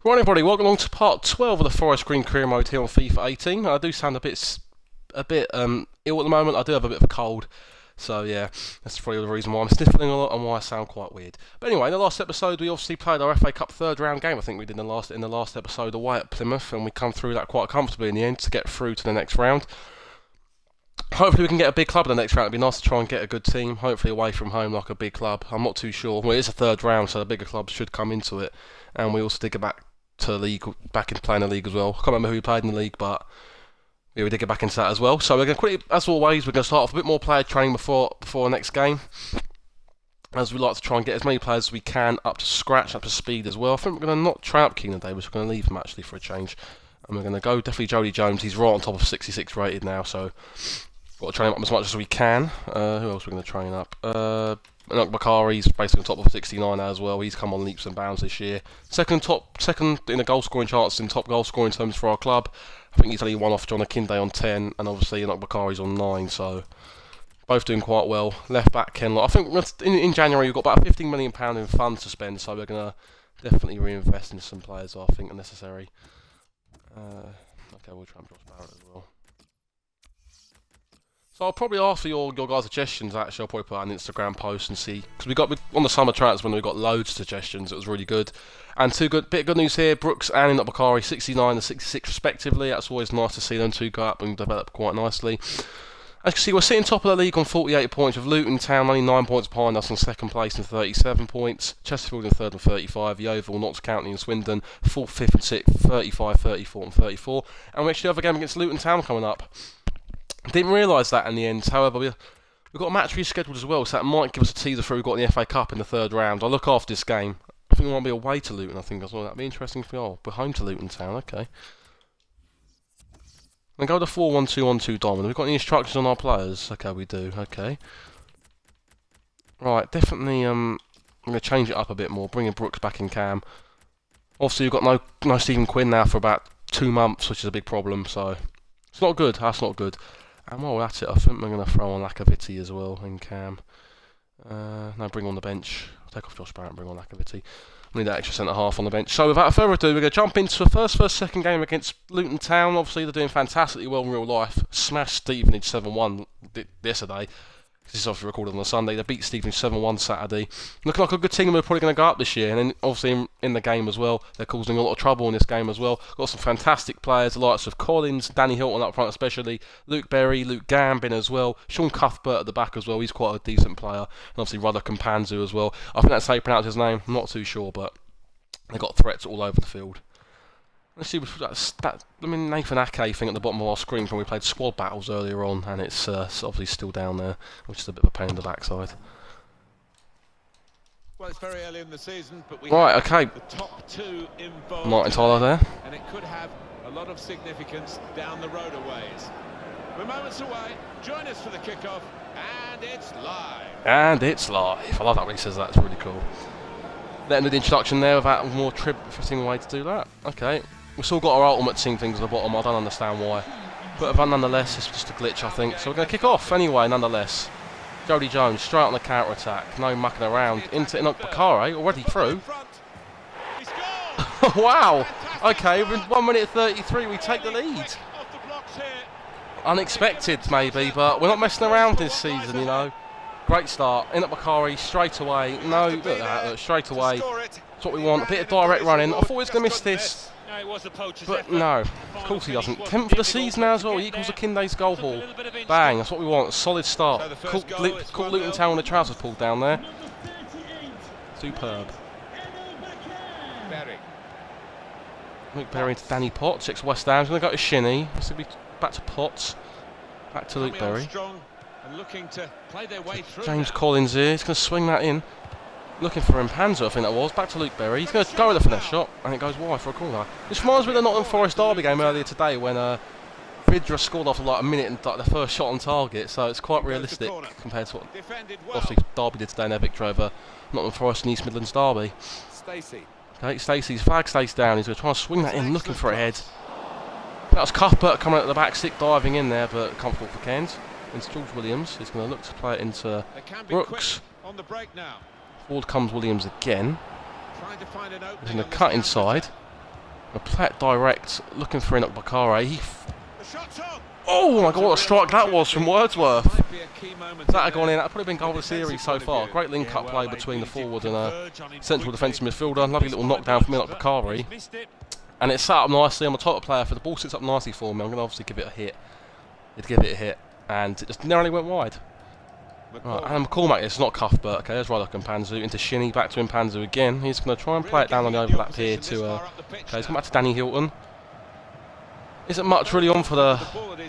Right, everybody, welcome along to part 12 of the Forest Green Career Mode here on FIFA 18. I do sound a bit ill at the moment. I do have a bit of a cold, so yeah, that's probably the reason why I'm sniffling a lot and why I sound quite weird. But anyway, in the last episode, we obviously played our FA Cup third round game. I think we did in the last episode away at Plymouth, and we come through that quite comfortably in the end to get through to the next round. Hopefully we can get a big club in the next round. It'd be nice to try and get a good team, hopefully away from home like a big club. I'm not too sure. Well, it is a third round, so the bigger clubs should come into it, and we also dig it back to the league, back into playing the league as well. I can't remember who we played in the league, but yeah, we did get back into that as well. So we're going to quickly, as always, we're going to start off a bit more player training before the next game, as we like to try and get as many players as we can up to scratch, up to speed as well. I think we're going to not try up Keenan Davis, we're going to leave him actually for a change, and we're going to go definitely Jody Jones. He's right on top of 66 rated now, so got to train him up as much as we can. Who else are we going to train up? Bakari's basically on top of 69 as well. He's come on leaps and bounds this year. Second in the goal scoring charts, in top goal scoring terms for our club. I think he's only one off John Akinde on 10, and obviously Bakari's on 9. So both doing quite well. Left back Ken. I think in January we've got about £15 million in funds to spend, so we're gonna definitely reinvest in some players I think are necessary. Okay, we'll try and Josh Barrett as well. So I'll probably ask for your guys' suggestions. Actually, I'll probably put out an Instagram post and see, because we got on the summer transfer when we got loads of suggestions. It was really good. And bit of good news here: Brooks and Bakari, 69 and 66 respectively. That's always nice to see them two go up and develop quite nicely. As you can see, we're sitting top of the league on 48 points, with Luton Town only 9 points behind us in second place and 37 points. Chesterfield in third and 35. Yeovil, Notts County and Swindon, 4th, 5th and 6th, 35, 34 and 34. And we actually have a game against Luton Town coming up. Didn't realise that in the end. However, we've got a match rescheduled as well, so that might give us a teaser for who we've got in the FA Cup in the third round. I'll look after this game. I think we might be away to Luton, I think as well. That'd be interesting for you. Oh, we're home to Luton Town, okay. Then go to 4-1-2-1-2 Diamond. Have we got any instructions on our players? Okay, we do, okay. Right, definitely I'm going to change it up a bit more, bringing Brooks back in cam. Obviously, we've got no Stephen Quinn now for about 2 months, which is a big problem, so it's not good, that's not good. And while we're at it, I think we're going to throw on Lacaviti as well in cam. No, bring on the bench. I'll take off Josh Barrett and bring on Lacaviti. We need that extra centre-half on the bench. So without further ado, we're going to jump into the second game against Luton Town. Obviously, they're doing fantastically well in real life. Smashed Stevenage 7-1 yesterday. This is obviously recorded on a Sunday. They beat Stevenage 7-1 Saturday. Looking like a good team, and we're probably going to go up this year. And then, obviously, in the game as well, they're causing a lot of trouble in this game as well. Got some fantastic players, the likes of Collins, Danny Hilton up front especially, Luke Berry, Luke Gambin as well, Sean Cuthbert at the back as well. He's quite a decent player. And obviously, Ruddock and Panzu as well. I think that's how you pronounce his name. I'm not too sure, but they've got threats all over the field. Let's see, Nathan Ake thing at the bottom of our screen from when we played squad battles earlier on, and it's obviously still down there, which is a bit of a pain in the backside. Well, it's very early in the season, but we right, okay. The top 2 involved, Martin Tyler there, and it could have a lot of significance down the road a ways. We're moments away. Join us for the kickoff, and it's live. And it's live. I love that when he says that. It's really cool. Letting do the introduction there without a more interesting way to do that. Okay. We've still got our ultimate team things at the bottom, I don't understand why. But nonetheless, it's just a glitch, I think. So we're going to kick off anyway, nonetheless. Jody Jones, straight on the counter-attack. No mucking around. Into Bakare, already through. Wow! Okay, within 1 minute 33, we take the lead. Unexpected, maybe, but we're not messing around this season, you know. Great start. In at Bakare, straight away. No, look at that, look, straight away. That's what we want. A bit of direct running. I thought he was going to miss this. But no, of course he doesn't. 10th for the season now as well. He equals Akinde's goal haul. Bang, that's what we want. A solid start. Caught Luton Town with the trousers pulled down there. Superb. Luke Berry into Danny Potts. It's West Ham. He's going to go to Shinnie. This will be back to Potts. Back to Luke Berry. James Collins here. He's going to swing that in. Looking for Panzer, I think that was. Back to Luke Berry. He's going to go with the finesse shot, and it goes wide for a corner. This reminds me of the Nottingham Forest derby game earlier today when Vidra scored after like a minute and the first shot on target, so it's quite realistic compared to what obviously Derby did today in their victory over Nottingham Forest and East Midlands derby. Okay, Stacey's flag stays down. He's going to try and swing that in, looking for a head. That was Cuthbert coming out the back, stick diving in there, but comfortable for Kent. Into George Williams. He's going to look to play it into Brooks. Forward comes Williams again. He's going to cut inside. A play it direct, looking for Enoch Bakare. The shot's on. Oh my god, what a strike that was from Wordsworth. If that had gone in, that would probably been goal of the series so far. Great link-up play between the forward and a central defensive midfielder. Lovely little knockdown from Enoch Bakare. And it sat up nicely. I'm a top player. If the ball sits up nicely for me, I'm going to obviously give it a hit. He'd give it a hit. And it just narrowly went wide. Right, and McCormack, it's not Cuthbert. Okay, there's Ryder Mpanzu into Shinnie, back to Mpanzu again. He's going to try and play it down on the overlap here to... okay, he's come back to Danny Hilton. Isn't much really on for the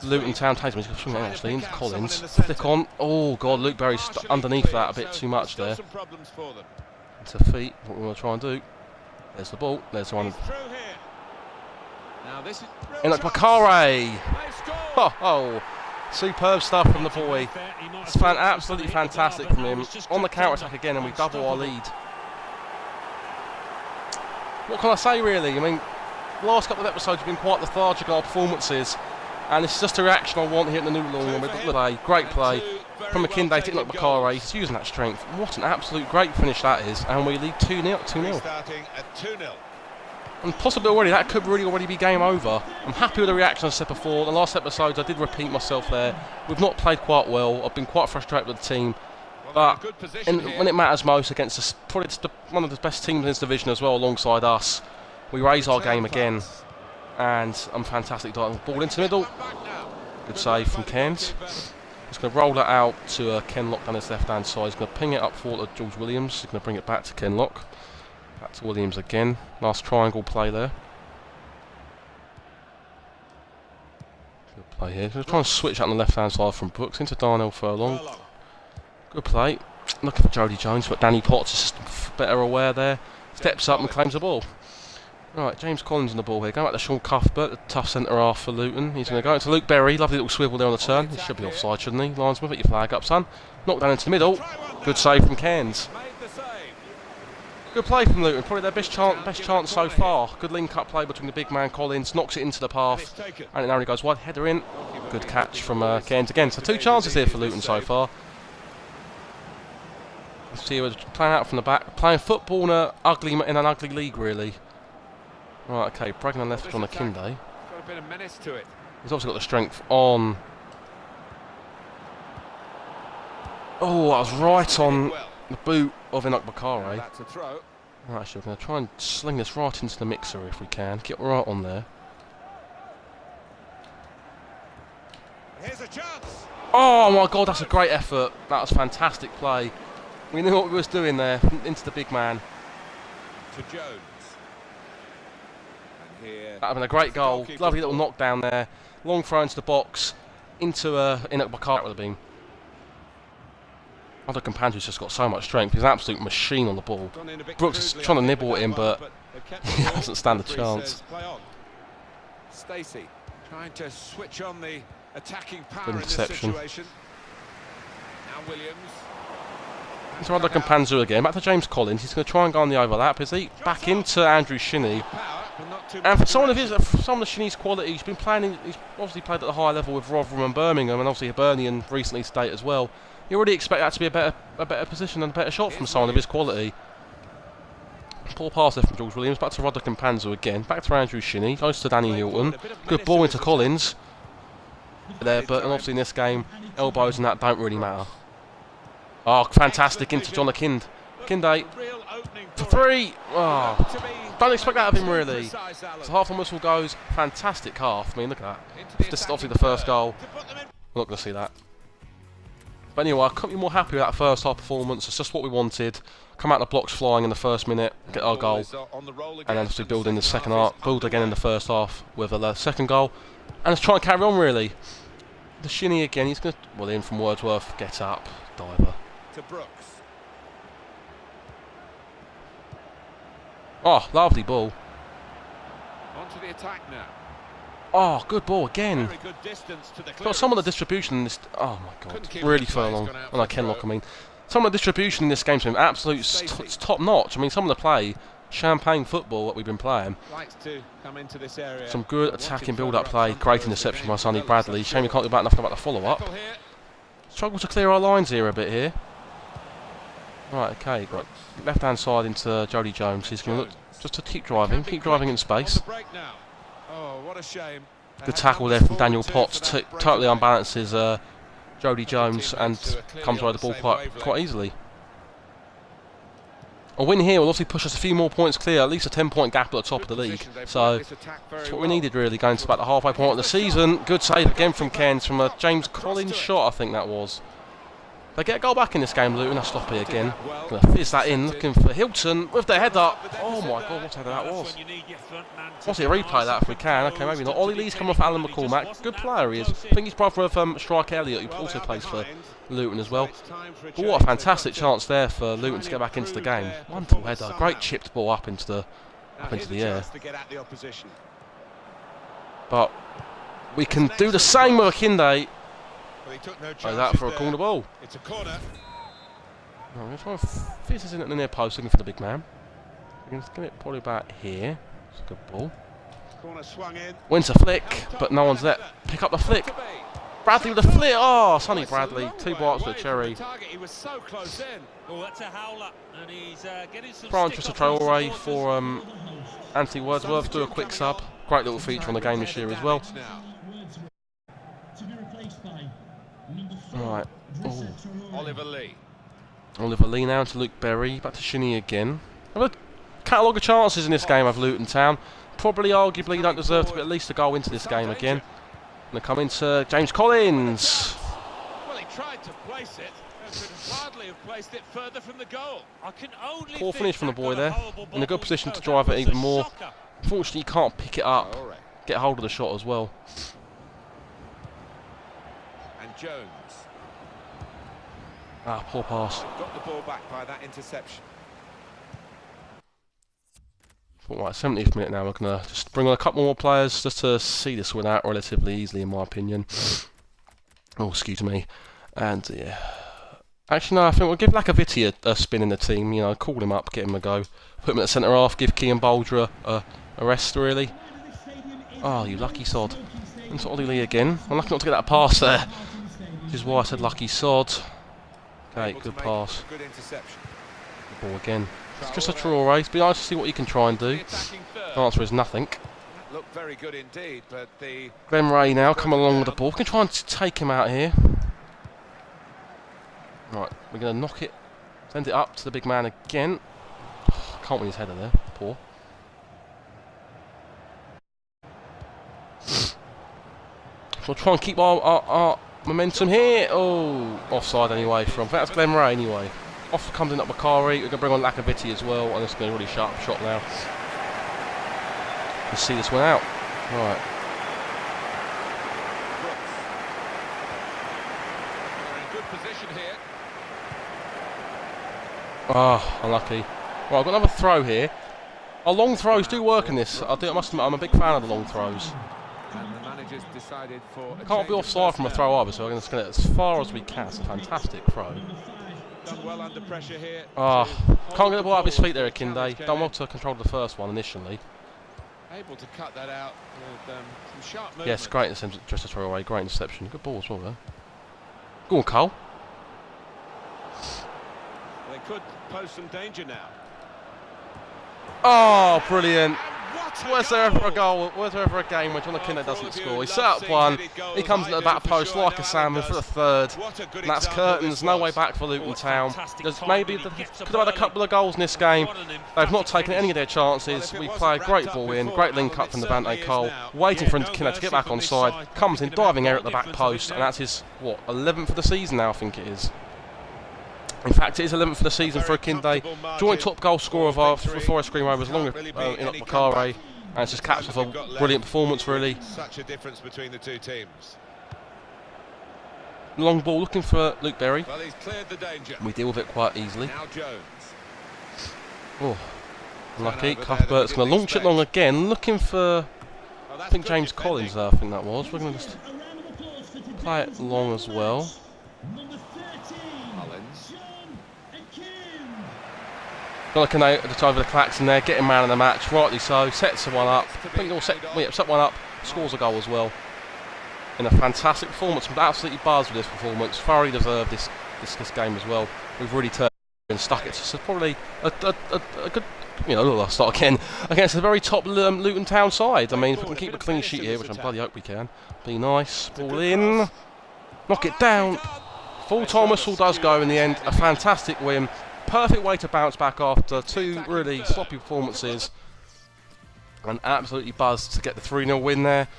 Luton Town Tasman. He's going to swing it actually into Collins. Flick on. Oh god, Luke Berry's underneath that a bit too much there. Into feet, what we want to try and do. There's the ball, there's the one. Enoch Bakare! Oh, superb stuff from the boy. It's absolutely fantastic from him. On the counter attack again, and we double our lead. What can I say really? I mean, the last couple of episodes have been quite lethargic in our performances, and it's just a reaction I want here at the new lawn. With the play, great play from McKinday to Enoch Bakare. He's using that strength. What an absolute great finish that is, and we lead 2-0. 2-0. And possibly already, that could really already be game over. I'm happy with the reaction I said before. The last episodes I did repeat myself there. We've not played quite well. I've been quite frustrated with the team. But when it matters most against us, probably one of the best teams in this division as well alongside us, we raise our game again. And I'm fantastic. Ball into the middle. Good save from Kent. He's going to roll that out to Ken Lock down his left hand side. He's going to ping it up forward to George Williams. He's going to bring it back to Ken Lock. Back to Williams again. Nice triangle play there. Good play here. We're trying to switch out on the left hand side from Brooks into Darnell Furlong. Good play. Looking for Jody Jones, but Danny Potts is just better aware there. Steps up and claims the ball. Right, James Collins on the ball here. Going back to Sean Cuthbert, the tough centre half for Luton. He's going to go into Luke Berry. Lovely little swivel there on the turn. He should be offside, shouldn't he? Linesman, put your flag up, son. Knocked down into the middle. Good save from Cairns. Good play from Luton, probably their best chance so far. Good link-up play between the big man Collins, knocks it into the path, and it narrowly goes wide. Header in. Good catch from Cairns again. So 2 chances here for Luton so far. Let's see, we're playing out from the back, playing football in an ugly league, really. Right, okay, Braggan on left on Akinde. Got a bit of menace to it. He's obviously got the strength on. Oh, that was right on the boot of Enoch Bakare. That's a throw. Right, actually, we're going to try and sling this right into the mixer if we can. Get right on there. Here's a chance. Oh my god, that's a great effort. That was fantastic play. We knew what we was doing there, into the big man. To Jones. And here. That would have been a great goal. Lovely little knockdown there. Long throw into the box. Into Enoch Bakare would have been. Other Campanju's just got so much strength. He's an absolute machine on the ball. Brooks is trying to nibble at him, but he doesn't stand a chance. Stacey trying to switch on the attacking power Good in this interception. situation. Now Williams. Into Ryder Mpanzu again. Back to James Collins. He's going to try and go on the overlap. Is he back into Andrew Shinnie? And for someone of Shinnie's quality, he's obviously played at a higher level with Rotherham and Birmingham, and obviously Hibernian recently State as well. You already expect that to be a better position and a better shot from someone of his quality. Poor pass there from George Williams. Back to Roderick Mpanzu again. Back to Andrew Shinnie. Goes to Danny Hilton. Good ball into Collins. There, but obviously in this game, elbows and that don't really matter. Oh, fantastic into John Akinde. Akinde for 3. Oh, don't expect that of him really. So half on whistle goes. Fantastic half. I mean, look at that. This is obviously the first goal. We're not going to see that. But anyway, I couldn't be more happy with that first half performance. It's just what we wanted. Come out the blocks flying in the first minute, get our goal, and then obviously build in the second half, build again in the first half with a second goal, and let's try and carry on really. The Shinnie again, he's going to, well, in from Wordsworth, get up, diver. To Brooks. Oh, lovely ball. Onto the attack now. Oh, good ball again. Very good distance to the Got some of the distribution in this. Oh my god, really Furlong. Well, I Kenlock, I mean. Some of the distribution in this game's been absolute top notch. I mean, some of the play, champagne football that we've been playing. Likes to come into this area. Some good attacking build-up play. Great interception by Sonny Bradley. Shame we can't do about enough about the follow-up. Struggle to clear our lines here a bit here. Right, okay, got left hand side into Jody Jones. He's going to look just to keep driving in space. Oh, what a shame. Good tackle there from Daniel Potts. Totally unbalances Jody Jones and comes away the ball quite easily. A win here will obviously push us a few more points clear, at least a 10-point gap at the top of the league. So that's what we needed really, going to about the halfway point of the season. Good save again from Cairns from a James Collins shot, I think that was. They get a goal back in this game, Luton. That's Sloppy again. Going to fizz that in, looking for Hilton with the header. Oh my God, what header that was. What's it, replay that if we can? Okay, maybe not. Ollie Lee's come off Alan McCormack. Good player he is. I think he's brother of Strike Elliott, who also plays for Luton as well. But what a fantastic chance there for Luton to get back into the game. Wonderful header. Great chipped ball up into the air. But we can do the same with Akinde. Play that for a corner ball. It's a corner. I'm going to try and fizz this in at the near post, looking for the big man. We're going to get it probably back here. It's a good ball. Corner swung in. Wins a flick, but no one's there. Pick up the flick. Bradley with a flick. Oh, Sonny Bradley. 2 bites with a cherry. He was so close in. Oh, that's a howler, and he's getting some. Brian Traore for Anthony Wordsworth. Do a quick sub. Great little feature on the game this year as well. Right. Oh. Oliver Lee. Oliver Lee now to Luke Berry. Back to Shinnie again. Have a catalogue of chances in this game of Luton Town. Probably, arguably, don't deserve to be at least a goal into this game again. And they come into James Collins. Well, he tried to place it. Could hardly have placed it further from the goal. I can only Poor finish from the boy there. In a good position to drive it even more. Unfortunately, he can't pick it up. Get hold of the shot as well. And Jones. Ah, poor pass. Got the ball back by that interception. Right, 70th minute now. We're going to just bring on a couple more players just to see this win out relatively easily, in my opinion. Oh, excuse me. And, yeah. Actually, no, I think we'll give Lacaviti a spin in the team. You know, call him up, get him a go. Put him at centre half, give Kean Bouldra a rest, really. Oh, you lucky sod. Into Ollie Lee again. I'm lucky not to get that pass there. Which is why I said lucky sod. Okay, good pass. Good interception. The ball again. It's just a Traore. It's be nice to see what you can try and do. The answer is nothing. That looked very good indeed, but the Glenn Ray now coming along with the ball. We can try and take him out here. Right, we're going to knock it. Send it up to the big man again. Can't win his header there. Poor. So we'll try and keep our momentum here. Oh, offside anyway from. That's Glenn Ray anyway. Off comes in up Macari. We're going to bring on Lacaviti as well, and it's going to be a really sharp shot now. Let's see this one out. Right. They're in good position here. Ah, unlucky. Right, I've got another throw here. Our long throws do work in this. I must admit, I'm a big fan of the long throws. And the manager's decided for a Can't be offside from a throw either, so we're going to get it as far as we can. It's a fantastic throw. Done well under pressure here. Ah, can't get the ball out of his feet there, Akinde. Done well to control the first one initially. Able to cut that out with some sharp movement. Yes, great interception, just a throw away. Great interception. Good ball as well, though. Go on, Cole. They could pose some danger now. Oh, brilliant. Where's there ever a goal? goal? Where's there ever a game when John Akinde doesn't score? He set up one. He comes into the back post like a salmon for the third. And that's curtains. No way back for Luton Town. Maybe they could have had a couple of goals in this game. They've not taken any of their chances. We play a great ball in. Great link up from Devante Cole. Waiting for Akinde to get back on side. Comes in, diving error at the back post. And that's his, what, 11th of the season now, I think it is. In fact, it is 11th for the season for Akinde. Joint top goal scorer of our Forest Green Rovers, along with Enoch Macari. And it's just caps off a brilliant performance, really. Such a difference between the two teams. Long ball looking for Luke Berry. Well, he's cleared the danger. We deal with it quite easily. Now Jones. Oh, unlucky. Cuthbert's going to launch it long again, looking for, I think, James Collins there, I think that was. We're going to just play it long as well. Got just over the Claxton there, getting man of the match, rightly so, sets one up. I think he'll set one up, scores a goal as well. In a fantastic performance, I'm absolutely buzzed with this performance. Thoroughly deserved this game as well. We've really turned and stuck it. So probably a good, I'll start again against a very top Luton Town side. I mean, if we can keep a clean sheet here, which I bloody hope we can, be nice. Ball in, knock it down. Full-time whistle does go in the end. A fantastic win. Perfect way to bounce back after two really sloppy performances. And absolutely buzzed to get the 3-0 win there.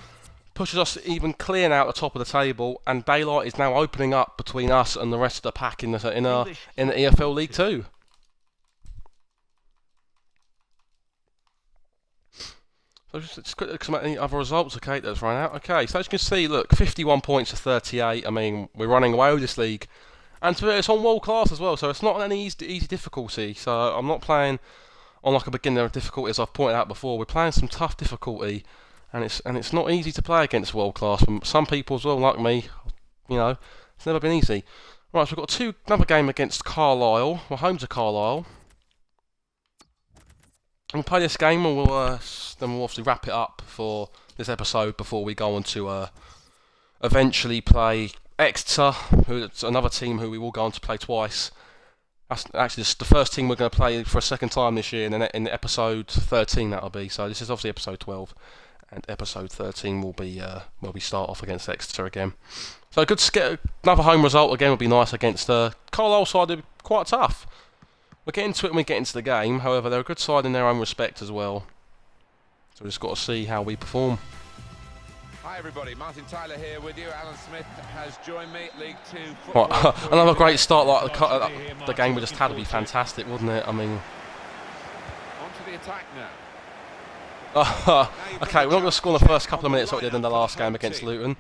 Pushes us even clear now at the top of the table. And daylight is now opening up between us and the rest of the pack in the EFL League 2. So just quickly look at any other results, okay, that's run out. Okay, so as you can see, look, 51 points to 38. I mean, we're running away with this league. And it's on world class as well, so it's not any easy difficulty. So I'm not playing on like a beginner difficulty, as I've pointed out before. We're playing some tough difficulty, and it's not easy to play against world class. From some people as well, like me, it's never been easy. Right, so we've got another game against Carlisle. We're home to Carlisle. We'll play this game and then we'll obviously wrap it up for this episode before we go on to eventually play Exeter, who's another team who we will go on to play twice. That's actually the first team we're going to play for a second time this year, and then in episode 13 that'll be. So this is obviously episode 12, and episode 13 will be where we start off against Exeter again. So good to get another home result again would be nice against Carlisle side. They're quite tough. We'll get into it when we get into the game. However, they're a good side in their own respect as well. So we've just got to see how we perform. Hi everybody, Martin Tyler here with you. Alan Smith has joined me, League 2 football. Another great start like the game we just had would be fantastic, wouldn't it? I mean... On to the attack now. Okay, we're not going to score in the first couple of minutes like we did in the last game against Luton.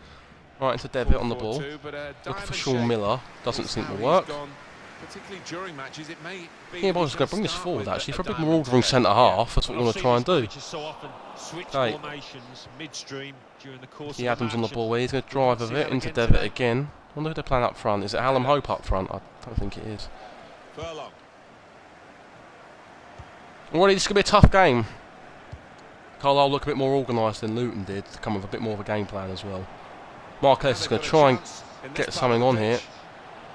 Right into Devitt on the ball. Looking for Sean Miller. Doesn't seem to work. Particularly during matches, it may be. Yeah, but I was going to bring this forward actually for a bit more ordering centre half. That's what we want to try and do. Okay. He Adams on the ball here. He's going to drive a bit into Devitt again. I wonder who they're playing up front. Is it Hallam Hope up front? I don't think it is. Already, this is going to be a tough game. Carlisle look a bit more organised than Luton did, to come with a bit more of a game plan as well. Mark Ellis is going to try and get something on here.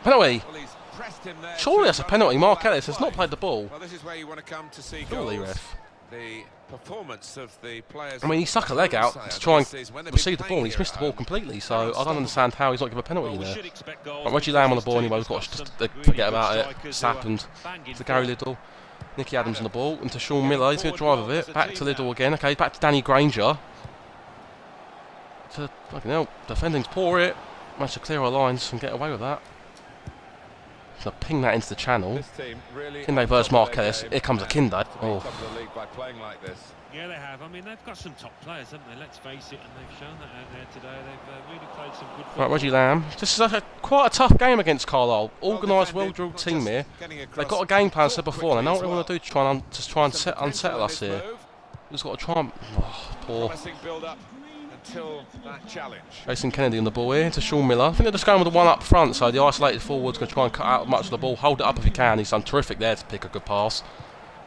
Penalty! Surely that's a penalty. Mark Ellis has not played the ball. Well, this is where you want to come to see surely, ref. The performance of the players. I mean, he stuck a leg out to try and receive the ball, and he's missed the ball completely. So I don't understand how he's not given a penalty there. Right, Reggie Lamb on the ball anyway. We've got to just forget about it. It's happened. To Gary Liddell, Nicky Adams on the ball, into Sean Miller. He's going to drive with it. Back to Liddell again. Okay, back to Danny Granger. To fucking hell, defending's poor it. Managed to clear our lines and get away with that. So ping that into the channel. Kinde versus Mark Ellis. Here comes a Kinde. Oh. Yeah, they have. I mean, they've got some top players, haven't they? Let's face it, and they've shown that out there today. They've really played some good football. Right, Reggie Lamb. This is quite a tough game against Carlisle. Organised, well-drilled team here. They've got a game plan, said before. They know what they want to do to try and unsettle us here. We've just got to try and... Oh, poor. Jason Kennedy on the ball here to Sean Miller. I think they're just going with the one up front, so the isolated forward's going to try and cut out much of the ball, hold it up if he can. He's done terrific there to pick a good pass,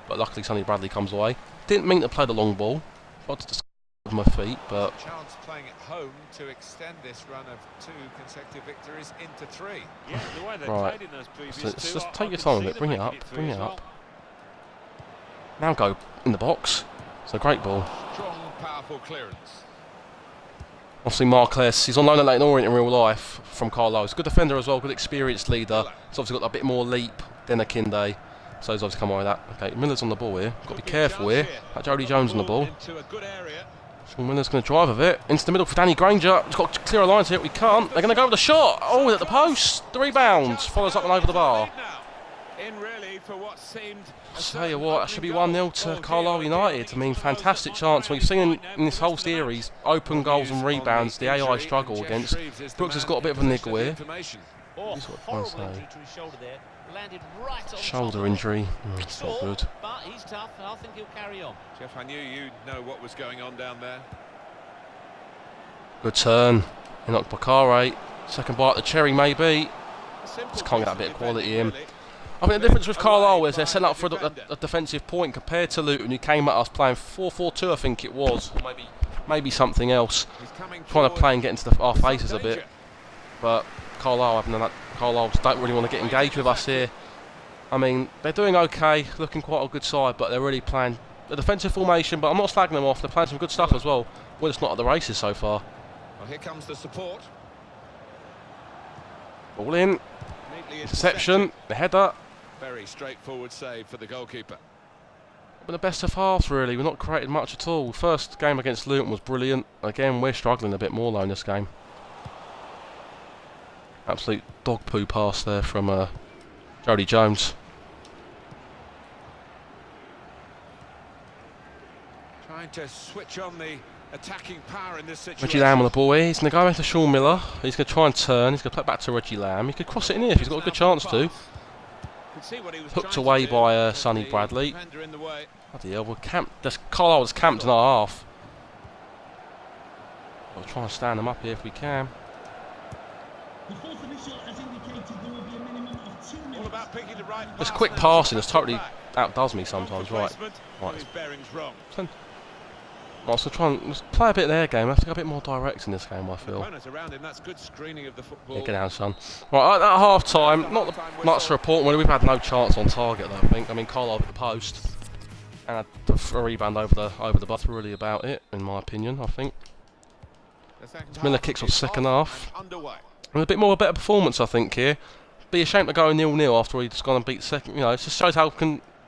but luckily Sonny Bradley comes away. Didn't mean to play the long ball. Tried to just with my feet, but chance playing at home to extend this run of 2 consecutive victories into 3. Yeah, the way they right. played in those previous So just take your time with it. Bring it up. Bring it up. Now go in the box. It's a great ball. Strong, powerful clearance. Obviously Mark Ellis, he's on loan at Leighton Orient in real life from Carlisle. He's a good defender as well, good experienced leader. He's obviously got a bit more leap than a Kinde, so he's obviously come away with that. Okay, Miller's on the ball here. Got to be careful here. That Jody Jones on the ball. Sean Miller's going to drive of it into the middle for Danny Granger. He's got to clear a line here. We can't. They're going to go with the shot. Oh, at the post. The rebound follows up and over the bar. I'll tell you what, that should be 1-0 to Carlisle United. I mean, fantastic chance. We've seen in this whole series, open goals and rebounds, the AI struggle against. Brooks has got a bit of a niggle here. He's got shoulder injury. It's not good. But he's tough, and I think he'll carry on. Jeff, I knew you'd know what was going on down there. Good turn. He knocked Bakare. Second bite, the cherry maybe. Just can't get that bit of quality in. I think the difference with Carlisle is they're setting up for a defensive point compared to Luton, who came at us playing 4-4-2, I think it was. Maybe something else. Trying to play and get into our faces a bit. But Carlisle don't really want to get engaged with us here. I mean, they're doing okay, looking quite a good side, but they're really playing a defensive formation, but I'm not slagging them off. They're playing some good stuff as well. We're just not at the races so far. Well, here comes the support. Ball in. Interception. The header. Very straightforward save for the goalkeeper. But the best of halves, really. We've not created much at all. First game against Luton was brilliant. Again, we're struggling a bit more though in this game. Absolute dog poo pass there from Jody Jones. Trying to switch on the attacking power in this situation. Reggie Lamb on the ball here. He's going to go into Sean Miller. He's going to try and turn. He's going to play it back to Reggie Lamb. He could cross it in here if he's got a good chance to. Hooked away by Sonny Bradley. Bloody hell, we're camped. Carlisle was camped in our half. We'll try and stand them up here if we can. This quick passing has totally outdoes me sometimes, right? Right, so try and play a bit of their game. I have to go a bit more direct in this game, I feel. Yeah, get down, son. Right, at half time, not much to report. We've had no chance on target, though, I think. I mean, Carlisle at the post and a rebound over the bus. Really about it, in my opinion, I think. Miller kicks off second half. And a bit more of a better performance, I think, here. Be ashamed to go 0-0 after he's gone and beat second. You know, it just shows how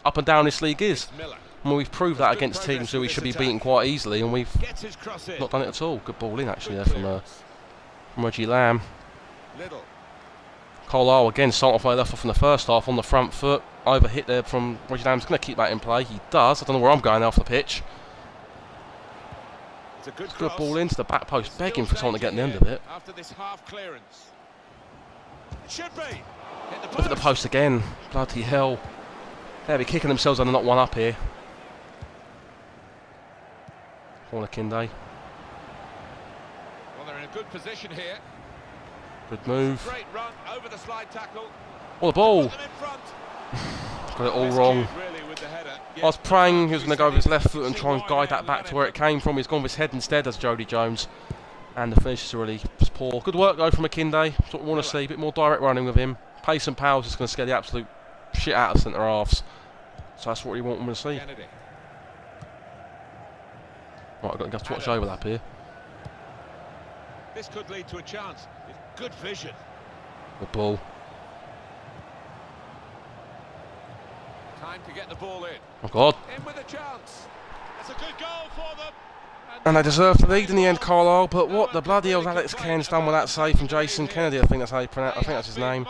up and down this league is. I mean, we've proved that against teams who we should be beaten quite easily, and we've not done it at all. Good ball in, actually, there from Reggie Lamb. Carlisle, again, starting off where they left off in the first half, on the front foot. Overhit there from Reggie Lamb. He's going to keep that in play. He does. I don't know where I'm going off the pitch. It's a good ball into the back post, begging for someone to get in the end of it. After this half clearance. It should be. Look at the post again. Bloody hell. They'll be kicking themselves under not one up here. Corner Kinde. Well, they're in a good position here. Good move. Great run over the slide tackle. Oh, the ball. Got it all wrong. I was praying he was going to go with his left foot and try and guide that back to where it came from. He's gone with his head instead as Jody Jones. And the finish is really poor. Good work though from Akinde. That's what we want to see. A bit more direct running with him. Pace and power is just going to scare the absolute shit out of centre halves. So that's what we want to see. Right, I've got to watch overlap here. This could lead to a chance. With good vision. Good ball. Time to get the ball in. Oh God. In with a chance. That's a good goal for them. And they deserve to lead in the end, Carlisle. But what the bloody hell's Alex Cairns done with that save from Jason Kennedy? I think that's how you pronounce. I think that's his name.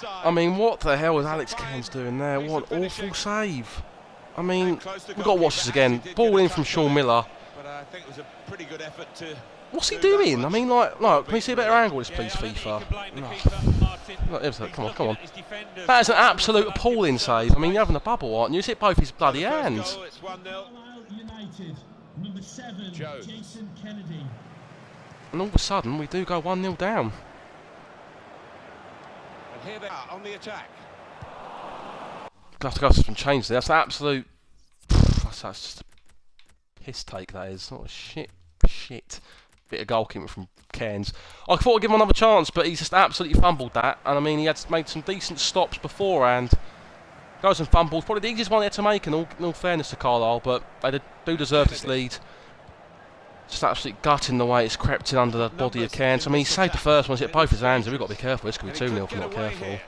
I mean, what the hell was Alex Cairns doing there? What an awful save. I mean, we've got to watch this again. Ball in from Sean Miller. But I think it was a pretty good effort to. What's he doing? I mean, like, look, can we see a better angle of this, please, FIFA? No. Come on. That is an absolute appalling save. I mean, you're having a bubble, aren't you? You hit both his bloody hands. It's 1-0. United, number 7, Jason Kennedy. And all of a sudden, we do go 1-0 down. And here they are on the attack. Gonna have to go for some change there. That's absolute. That's just a piss take. That is not a shit. Bit of goalkeeping from Cairns. I thought I'd give him another chance, but he's just absolutely fumbled that. And I mean, he had made some decent stops beforehand. Goes and fumbles. Probably the easiest one they had to make, in all fairness to Carlisle, but they do deserve this lead. Just absolutely gutting the way it's crept in under the body of Cairns. I mean, he saved the first one, he's hit both his hands, and we've got to be careful. This could be 2-0 if we're not careful.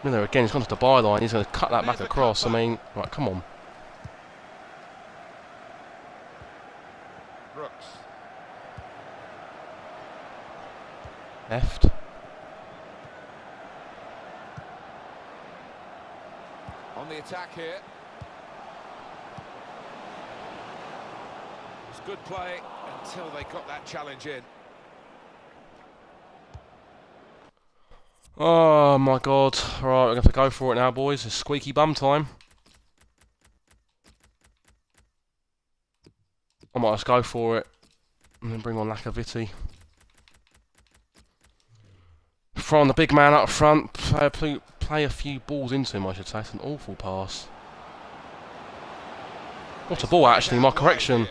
Miller again, he's gone to the byline, he's going to cut that back across. I mean, right, come on. Brooks. Left. On the attack here. It's good play until they got that challenge in. Oh my God. Right, we're going to have to go for it now, boys. It's squeaky bum time. I might just go for it and then bring on Lacaviti. From the big man up front, play a few balls into him, I should say. It's an awful pass. What a ball, actually, my correction.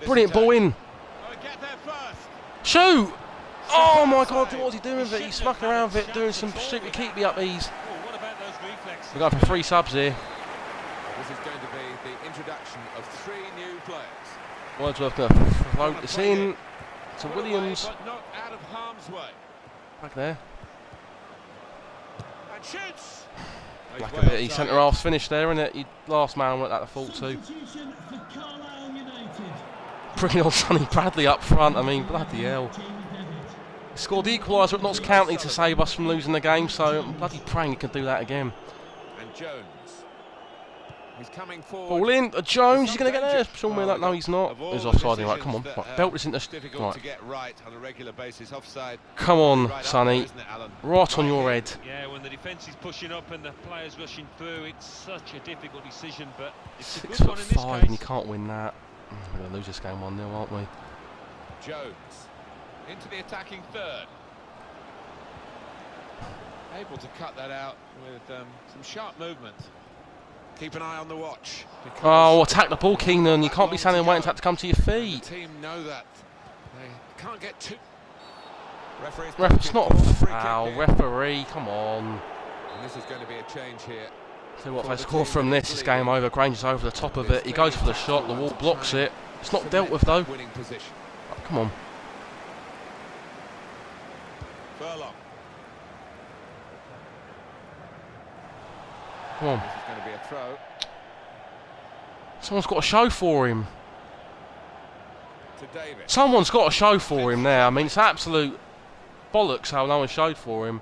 Brilliant ball in. Shoot! Oh my God, what's he doing with it? He's smucking around with it, doing some stupid keep-me-up-ease. Oh, what about those reflexes? We're going for 3 subs here. This is going to be the introduction of 3 new players. Wordsworth going to float this in to Williams. But not out of harm's way. Back there. And shoots. Black a bit. He centre-half's finished there, isn't it? He last man went at the fault too. Substitution for Carlisle United. Bringing on Sonny Bradley up front. I mean, bloody hell. He scored the equaliser at Notts County to save us from losing the game, so I'm bloody praying he can do that again. And Jones. He's coming forward. Ball in. Jones, he's going to get there. Sean Miller, no, he's not. He's offside. Right, come on. Right, belt this into. Difficult to get right on a regular basis. Offside. Come on, Right Sonny. up there, isn't it, Alan? Right on your head. Yeah, when the defence is pushing up and the players rushing through, it's such a difficult decision, but it's a good one in this 6'5", case. and you can't win that. We're going to lose this game 1-0, aren't we? Jones into the attacking third. Able to cut that out with some sharp movement. Keep an eye on the watch. Oh, attack the ball, Keenan. You can't be standing and waiting for that to come to your The feet. team know that. They can't get too... It's not a foul. Referee, come on. And this is going to be a change here. See what, if they score from this, it's game over. Granger's over the top of it. He goes for the shot, the wall blocks it. It's not dealt with though. Winning position. Oh, come on. Furlong. Come on. This is going to be a throw. Someone's got a show for him. To David. Someone's got a show for him there. I mean, it's absolute bollocks how no one showed for him.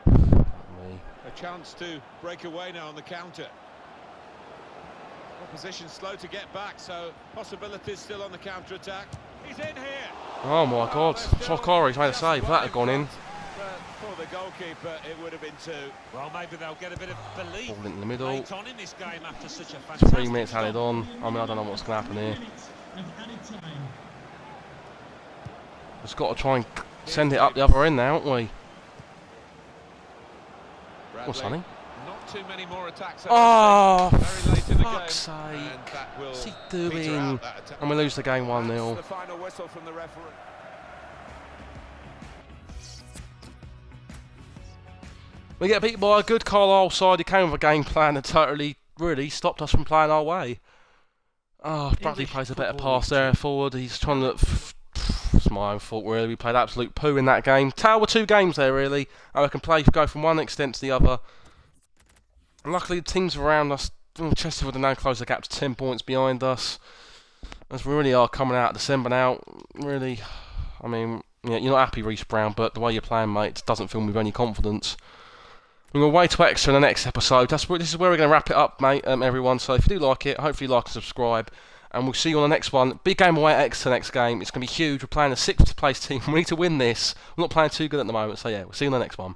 A chance to break away now on the counter. Opposition slow to get back, so possibilities still on the counter attack. He's in here. Oh my God. Sokori's made a save. That had gone in. But for the goalkeeper, it would have been 2. Well, maybe they'll get a bit of belief Ball into the middle. late on in this game after such a fantastic 3 minutes start. added on. I mean, I don't know what's going to happen here. Minutes of added time. Just got to try and send it up the other end now, haven't we? Bradley, What's Sonny? not too many more attacks. Oh, Very late in the fuck's game, sake. and that will What's he peter doing? out that attack. And we lose the game 1-0. That's the final whistle from the referee. We get beat by a good Carlisle side who came with a game plan that totally, really stopped us from playing our way. Oh, Bradley English plays a better football pass there forward. He's trying to... It's my own fault, really. We played absolute poo in that game. Tower 2 games there, really. And we can go from one extent to the other. And luckily, the teams around us, Chesterfield have now closed the gap to 10 points behind us. As we really are coming out of December now, really, I mean, yeah, you're not happy, Reece Brown, but the way you're playing, mate, doesn't fill me with any confidence. We're going to wait to extra in the next episode. This is where we're going to wrap it up, mate, everyone. So if you do like it, hopefully like and subscribe. And we'll see you on the next one. Big game away at Exeter next game. It's going to be huge. We're playing a 6th place team. We need to win this. We're not playing too good at the moment. So yeah, we'll see you on the next one.